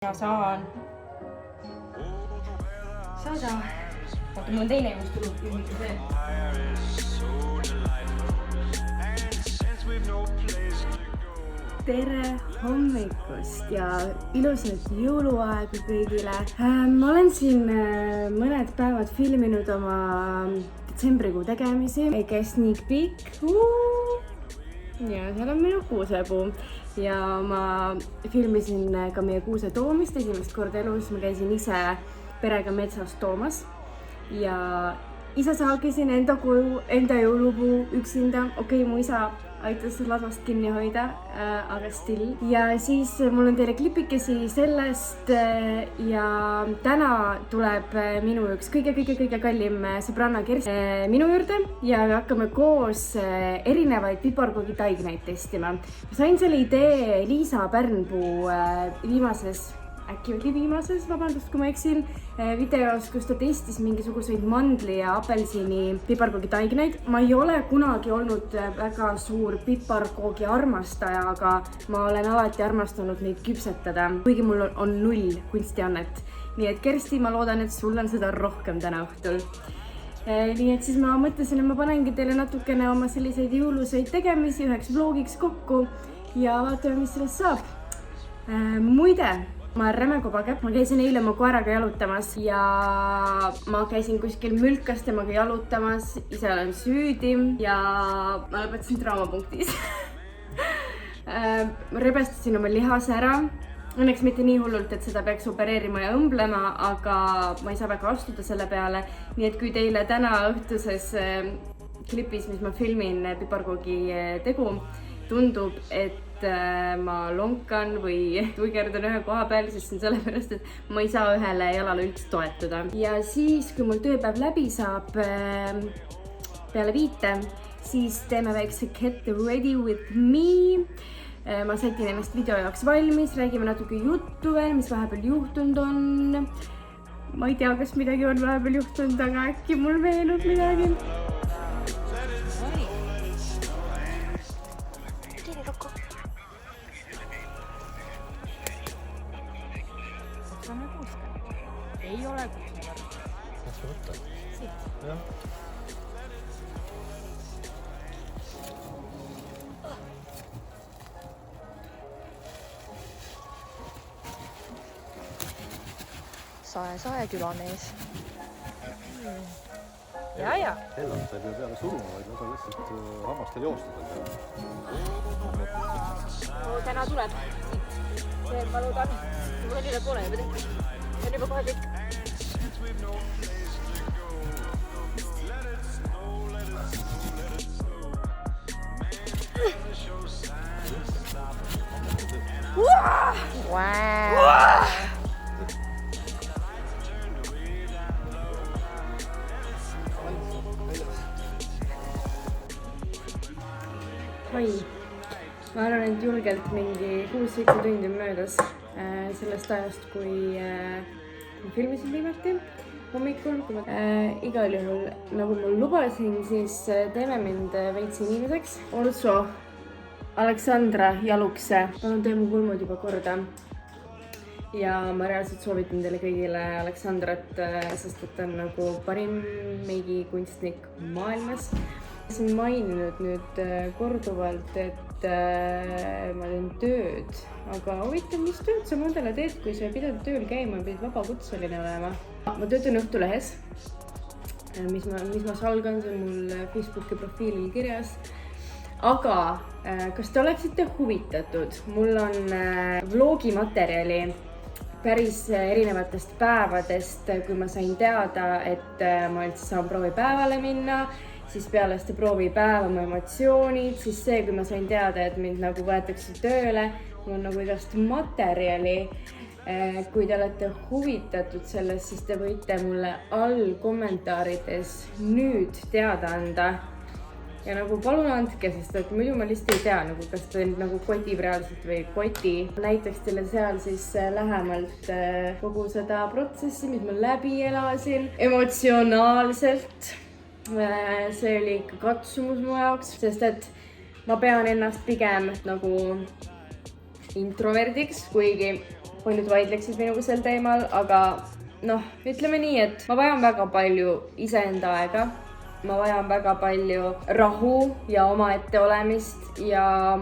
Ja saan. Saa. Oota, mul on teine juust tulnud ühmiku see. Tere hommikust ja ilusat jõuluaega kõigile. Ma olen siin mõned päevad filminud oma detsembrikuu tegemisi. Väike sneak peek. Ja seal on minu kuusepuu. Ja ma filmisin ka meie kuuse toomist esimest korda elus. Ma käisin ise perega metsas toomas ja ise saagisin enda koju, enda jõulupuu üksinda. Okei, mu isa aitas ladvast kinni hoida, aga still. Ja siis mul on teile klipikesi sellest ja täna tuleb minu üks kõige kallim sõbranna Kersti minu juurde ja me hakkame koos erinevaid piparkoogitaigneid testima. Ma sain selle idee Liisa Pärnpuu viimases, vabandust, kui ma eksin, videos, kus ta testis mingisuguseid mandli ja apelsini piparkoogitaigneid. Ma ei ole kunagi olnud väga suur piparkoogi armastaja, aga ma olen alati armastanud neid küpsetada, kuigi mul on 0 kunstiannet. Nii et Kersti, ma loodan, et sul on seda rohkem täna õhtul. Nii et siis ma mõtlesin, et ma panengi teile natukene oma selliseid jõuluseid tegemisi üheks vlogiks kokku ja vaatame, mis sellest saab. Muide, ma olen rämekobageb, ma käisin eile oma koeraga jalutamas ja ma käisin kuskil mülkas temaga jalutamas, ise olen süüdi ja ma lõpetasin traumapunktis. Ma rebestasin oma lihase ära, õnneks mitte nii hullult, et seda peaks opereerima ja õmblema, aga ma ei saa väga astuda selle peale. Nii et kui teile täna õhtuses klipis, mis ma filmin piparkoogi tegu, tundub, et ma lonkan või tuigerdan ühe koha peal, sest see on sellepärast, et ma ei saa ühele jalale üldse toetuda. Ja siis, kui mul tööpäev läbi saab peale 5, siis teeme väikse Get Ready With Me. Ma sätin ennast video jaoks valmis, räägime natuke juttu veel, mis vahepeal juhtunud on. Ma ei tea, kas midagi on vahepeal juhtunud, aga äkki mul meenub midagi. Ei ole kuusega. Kas sa võtta? Siit. Jah. Sae külamees. Ja. Hellad sa ei pea peale suruma, vaid lasa lihtsalt hammastel joostada. Täna tuleb siit. See ma loodan. Mul on üle poole juba tehtud. See on juba kohe kõik. Oi, ma arvan, et julgelt mingi 6-7 tundi möödas sellest ajast, kui ma filmisin viimati hommikul. Igal juhul, nagu ma lubasin, siis teeme mind veits inimeseks. Also, Aleksandra Jalukse. Palun tee mu kulmud juba korda. Ja ma reaalselt soovitan teile kõigile Aleksandrat, sest et ta on nagu parim meigikunstnik maailmas. Ma olen maininud nüüd korduvalt, et ma teen tööd, aga huvitav, mis tööd sa mõndele teed, kui sa ei pidanud tööl käima ja pidid vabakutseline olema? Ma töötan Õhtulehes, mis ma salgan, see on mul Facebooki profiilil kirjas. Aga kas te oleksite huvitatud? Mul on vlogi materjali päris erinevatest päevadest, kui ma sain teada, et ma üldse saan proovipäevale minna, siis peale seda proovipäeva mu emotsioonid, siis see, kui ma sain teada, et mind nagu võetakse tööle, mul on nagu igast materjali. Kui te olete huvitatud sellest, siis te võite mulle all kommentaarides nüüd teada anda. Ja nagu palun andke, sest et muidu ma lihtsalt ei tea, nagu kas ta nagu kotib reaalselt või koti. Näiteks teile seal siis lähemalt kogu seda protsessi, mis ma läbi elasin emotsionaalselt. See oli ikka katsumus mu jaoks, sest et ma pean ennast pigem nagu introverdiks, kuigi paljud vaidleksid minuga sel teemal, aga noh, ütleme nii, et ma vajan väga palju iseenda aega. Ma vajan väga palju rahu ja omaette olemist ja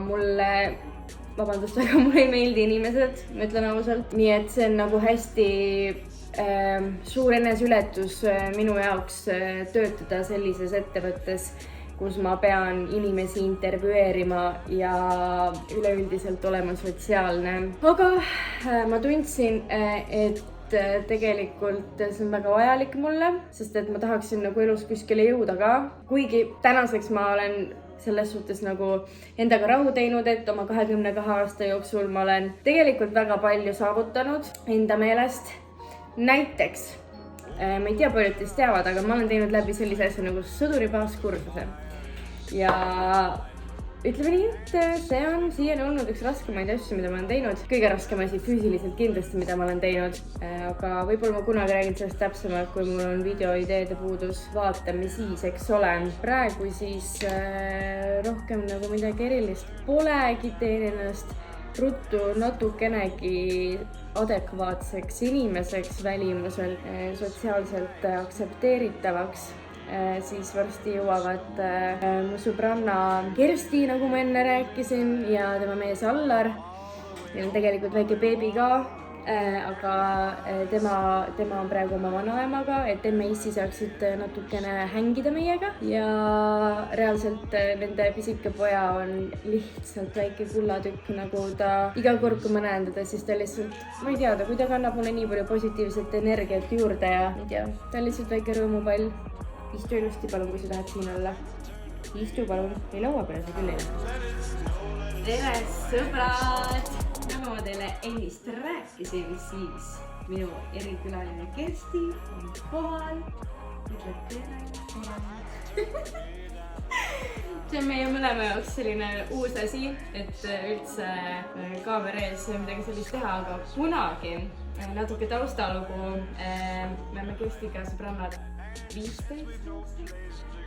vabandust väga, mulle ei meeldi inimesed, ma ütlen ausalt. Nii et see on nagu hästi suur eneseületus minu jaoks töötada sellises ettevõttes, kus ma pean inimesi intervjueerima ja üleüldiselt olema sotsiaalne. Aga ma tundsin, et tegelikult see on väga vajalik mulle, sest et ma tahaksin nagu elus kuskile jõuda ka. Kuigi tänaseks ma olen selles suhtes nagu endaga rahu teinud, et oma 22 aasta jooksul ma olen tegelikult väga palju saavutanud enda meelest. Näiteks, ma ei tea, paljud teist teavad, aga ma olen teinud läbi sellise asja nagu sõduribaaskursuse. Ja ütleme nii, et see on siiani olnud üks raskemaid asju, mida ma olen teinud. Kõige raskem asi füüsiliselt kindlasti, mida ma olen teinud. Aga võib-olla ma kunagi räägin sellest täpsemalt, kui mul on videoideede puudus. Vaatame siis, eks ole. Praegu siis rohkem nagu midagi erilist polegi, teen ennast ruttu natukenegi adekvaatseks inimeseks välimusel, sotsiaalselt aktsepteeritavaks. Siis varsti jõuavad mu sõbranna Kersti, nagu ma enne rääkisin, ja tema mees Allar. Neil on tegelikult väike beebi ka, aga tema on praegu oma vanaemaga, et emme issi saaksid natukene hängida meiega. Ja reaalselt nende pisike poja on lihtsalt väike kullatükk, nagu ta iga kord, kui ma näen teda, siis ta lihtsalt, ma ei tea, kui ta kannab mulle nii palju positiivset energiat juurde ja ma ei tea, ta on lihtsalt väike rõõmupall. Istu ilusti, palun, kui sa tahad siin olla. Istu, palun. Ei laua peale, see küll ei ole. Tere, sõbrad! Nagu ma teile ennist rääkisin, siis minu erikülaline Kersti on kohal. Ütleb tere. See on meie mõlema jaoks selline uus asi, et üldse kaamera ees midagi sellist teha, aga kunagi natuke taustalugu. Me oleme Kerstiga sõbrannad 15 aastat.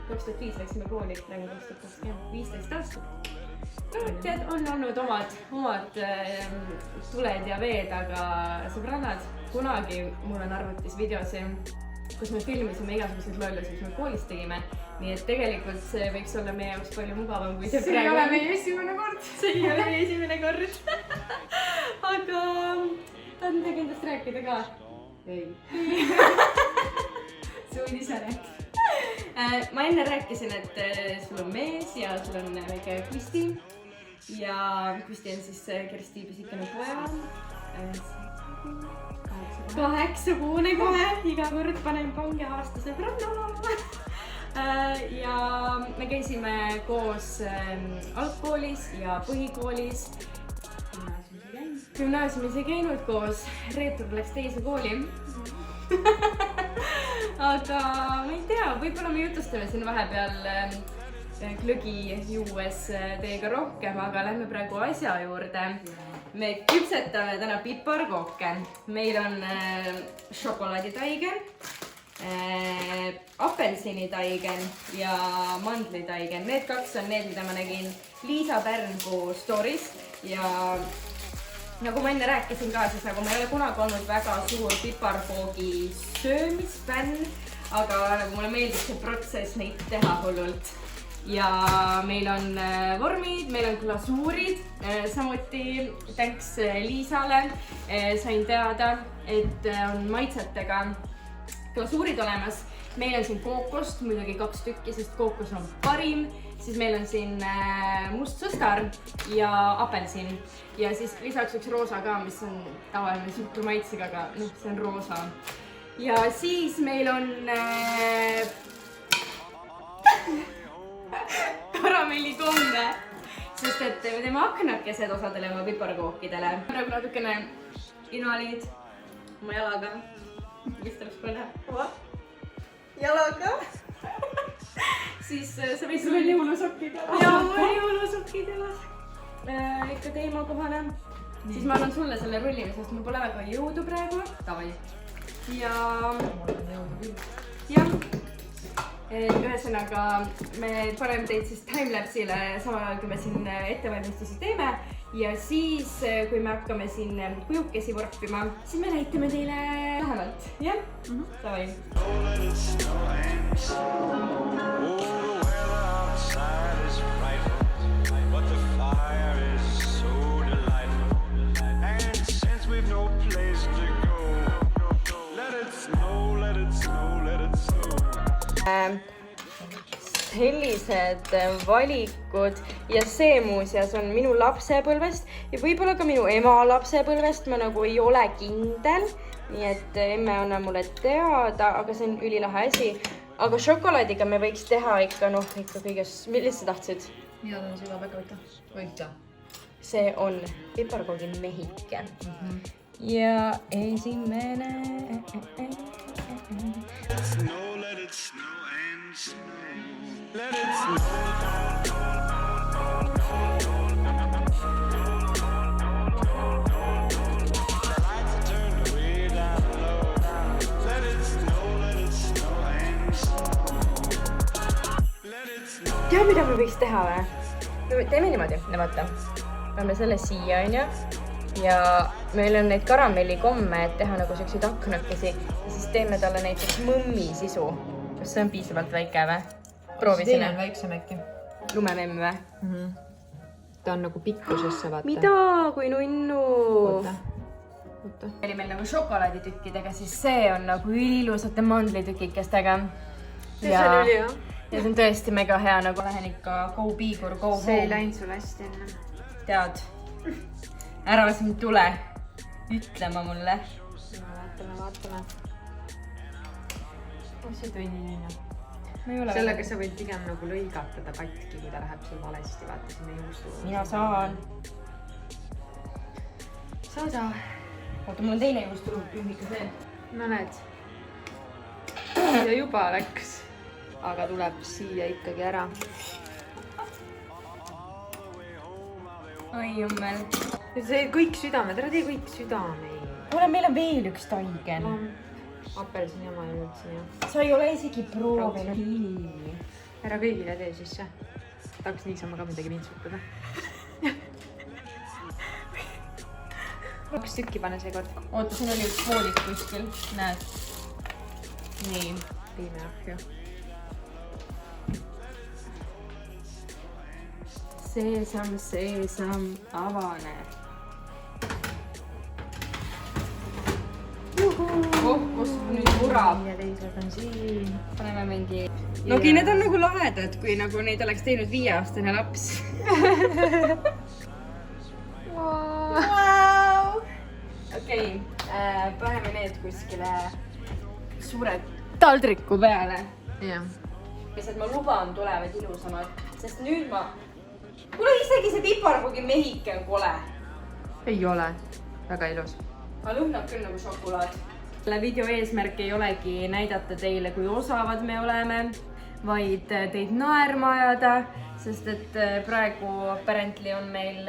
2005 läksime kooli, praegu 2020, 15 aastat. No, tead, on olnud omad tuled ja veed, aga sõbrannad, kunagi mul on arvutis videosi, kus me filmisime igasuguseid lollusi, mis me koolis tegime. Nii et tegelikult see võiks olla meie jaoks palju mugavam, kui see praegu. See ei ole meie esimene kord. See ei ole meie esimene kord. Aga tahad midagi endast rääkida ka? Ei. See võid ise rääkida. Ma enne rääkisin, et sul on mees ja sul on väike Kristi. Ja Kristi on siis Kersti pisikene poja. 8-kuune kohe, iga kord panen pange aasta sõbranna. Ja me käisime koos algkoolis ja põhikoolis. Gümnaasiumis ei käinud koos, Reetur läks teise kooli. Aga ma ei tea, võib-olla me jutustame siin vahepeal glögi juues teiega rohkem, aga lähme praegu asja juurde. Me küpsetame täna piparkooke. Meil on šokolaaditaigen, apelsinitaigen ja mandlitaigen. Need kaks on need, mida ma nägin Liisa Pärnpuu stories ja nagu ma enne rääkisin ka, siis nagu ma ei ole kunagi olnud väga suur piparkoogi söömisfänn, aga nagu mulle meeldib see protsess neid teha hullult. Ja meil on vormid, meil on glasuurid, samuti thanks Liisale sain teada, et on maitsetega glasuurid olemas. Meil on siin kookost, muidugi 2 tükki, sest kookos on parim. Siis meil on siin must sõstar ja apelsin. Ja siis lisaks üks roosa ka, mis on tavaline suhkrumaitsega, aga see on roosa. Ja siis meil on karamellikomme, sest et me teeme aknakesed osadele oma piparkookidele. Praegu natukene invalid oma jalaga. Mis ta oleks põle? Jalaga? Siis sa võid... Sul on jõulusokid jalas. Jaa, mul on jõulusokid jalas. Ikka teemakohane. Siis ma annan sulle selle rullimisest, mul pole väga jõudu praegu. Tavai. Ja... jah. Ühesõnaga, me paneme teid siis timelapsile samal ajal, kui me siin ettevalmistusi teeme. ja siis, kui me hakkame siin kujukesi vorpima, siis me näitame teile lähemalt. Jah? Davai. Sellised valikud ja see muuseas on minu lapsepõlvest ja võib-olla ka minu ema lapsepõlvest, ma nagu ei ole kindel, nii et emme anna mulle teada, aga see on ülilahe asi. Aga šokolaadiga me võiks teha ikka, noh, ikka kõiges, millest sa tahtsid? Mina tahan seda väga võtta. Võita. See on piparkoogi mehike. Ja esimene... Let it snow. Tea, mida me võiks teha või? Me teeme niimoodi, vaata. Peame selle siia, onju. Ja meil on neid karamellikomme, et teha nagu selliseid aknakesi. Ja siis teeme talle näiteks mõmmi sisu. Kas see on piisavalt väike või? Proovisime. Teine on väiksem äkki. Lumememm või? Ta on nagu pikkusesse, vaata. Mida, kui nunnu? Oota. Oli meil nagu šokolaaditükkidega, siis see on nagu ülilusate mandlitükikestega. See on üli, jah? Ja see on tõesti mega hea, nagu lähen ikka go piigur, go home. See ei läinud sul hästi enne. Tead, ära siin tule ütlema mulle. Vaatame. See tunnina. Sellega sa võid pigem nagu lõigatada patki, kui ta läheb sul valesti, vaata sinna juustu. Mina saan. Saada. Oota, mul on teine juustu ühikas veel. No näed. Ja juba läks. Aga tuleb siia ikkagi ära. Oi jummel. See kõik südamed, ära tee kõik südameid. Kuule, meil on veel üks taigen. Apelsin jama ei üldse, jah. Sa ei ole isegi proovinud. Ära kõigile tee sisse. Tahaks niisama ka midagi vintsutada. 2 tükki pane see kord. Oota, siin oli üks poolik kuskil. Näed. Nii. Piime ahju. Seesam, avane. Kus nüüd vurab. Ja teised on siin. Paneme mingi... No okei, need on nagu lahedad, kui nagu neid oleks teinud 5-aastane laps. Wow! Okei, paneme need kuskile suure taldriku peale. Jah. Lihtsalt ma luban, tulevad ilusamad, sest nüüd ma... Kuule, isegi see piparkoogi mehike on kole. Ei ole. Väga ilus. Aga lõhnab küll nagu šokolaad. Selle video eesmärk ei olegi näidata teile, kui osavad me oleme, vaid teid naerma ajada, sest et praegu apparently on meil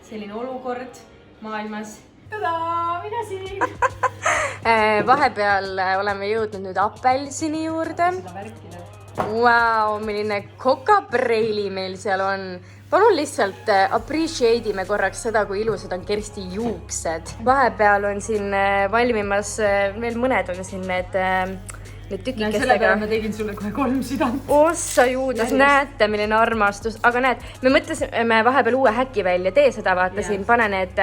selline olukord maailmas. Tadaa, mina siin! Vahepeal oleme jõudnud nüüd apelsini juurde. Seda värkida. Wow, milline kokapreili meil seal on. Palun lihtsalt appreciate me korraks seda, kui ilusad on Kersti juuksed. Vahepeal on siin valmimas, veel mõned on siin need tükikestega. Selle peale ma tegin sulle kohe 3 südant. Ossa juudas, näete, milline armastus. Aga näed, me mõtlesime vahepeal uue häki välja. Tee seda, vaata siin, pane need...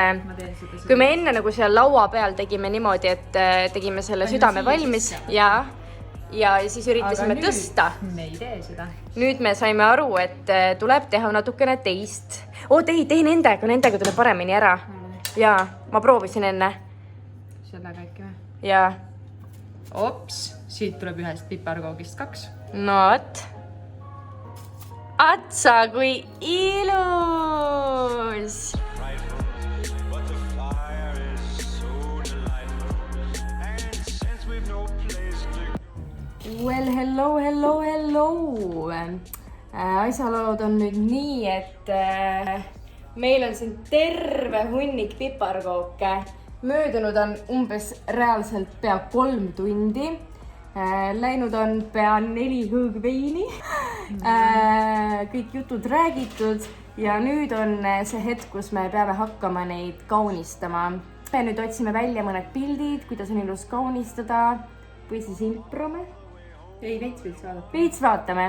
Kui me enne nagu seal laua peal tegime niimoodi, et tegime selle südame valmis ja siis üritasime tõsta. Me ei tee seda. Nüüd me saime aru, et tuleb teha natukene teist. Tee nendega tuleb paremini ära. Jaa, ma proovisin enne. Sellega äkki või? Jaa. Ops, siit tuleb ühest piparkoogist 2. No võt. Atsa, kui ilus! Well, hello. Asjalood on nüüd nii, et meil on siin terve hunnik piparkooke. Möödunud on umbes reaalselt pea 3 tundi. Läinud on pea 4 hõõgveini. Kõik jutud räägitud ja nüüd on see hetk, kus me peame hakkama neid kaunistama. Me nüüd otsime välja mõned pildid, kuidas on ilus kaunistada või siis improme. Ei, veits võiks vaadata. Veits vaatame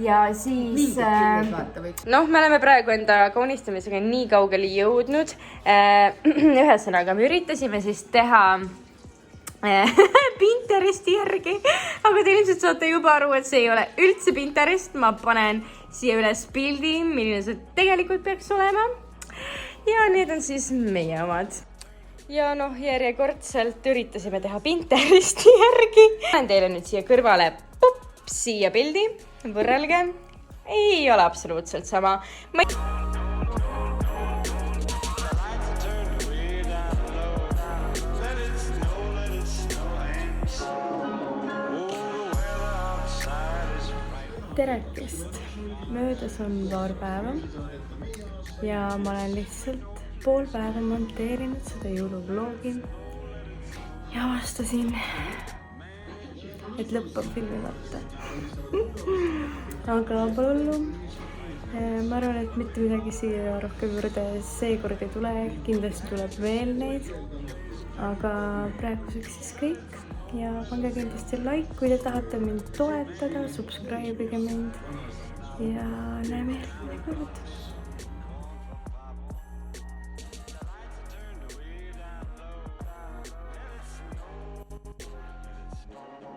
ja siis... Noh, me oleme praegu enda kaunistamisega nii kaugele jõudnud. Ühesõnaga, me üritasime siis teha Pinteresti järgi, aga te ilmselt saate juba aru, et see ei ole üldse Pinterest. Ma panen siia üles pildi, milline see tegelikult peaks olema. Ja need on siis meie omad. Ja noh, järjekordselt üritasime teha Pinteresti järgi. Panen teile nüüd siia kõrvale siia pildi. Võrrelge. Ei ole absoluutselt sama. Terekest. Möödas on paar päeva ja ma olen lihtsalt pool päeva monteerinud seda jõuluvlogi ja avastasin, et lõpp on filmimata. Aga pole hullu. Ma arvan, et mitte midagi siia rohkem juurde seekord ei tule. Kindlasti tuleb veel neid. Aga praeguseks siis kõik. Ja pange kindlasti like, kui te tahate mind toetada, subscribe'ige mind ja näeme järgmine kord.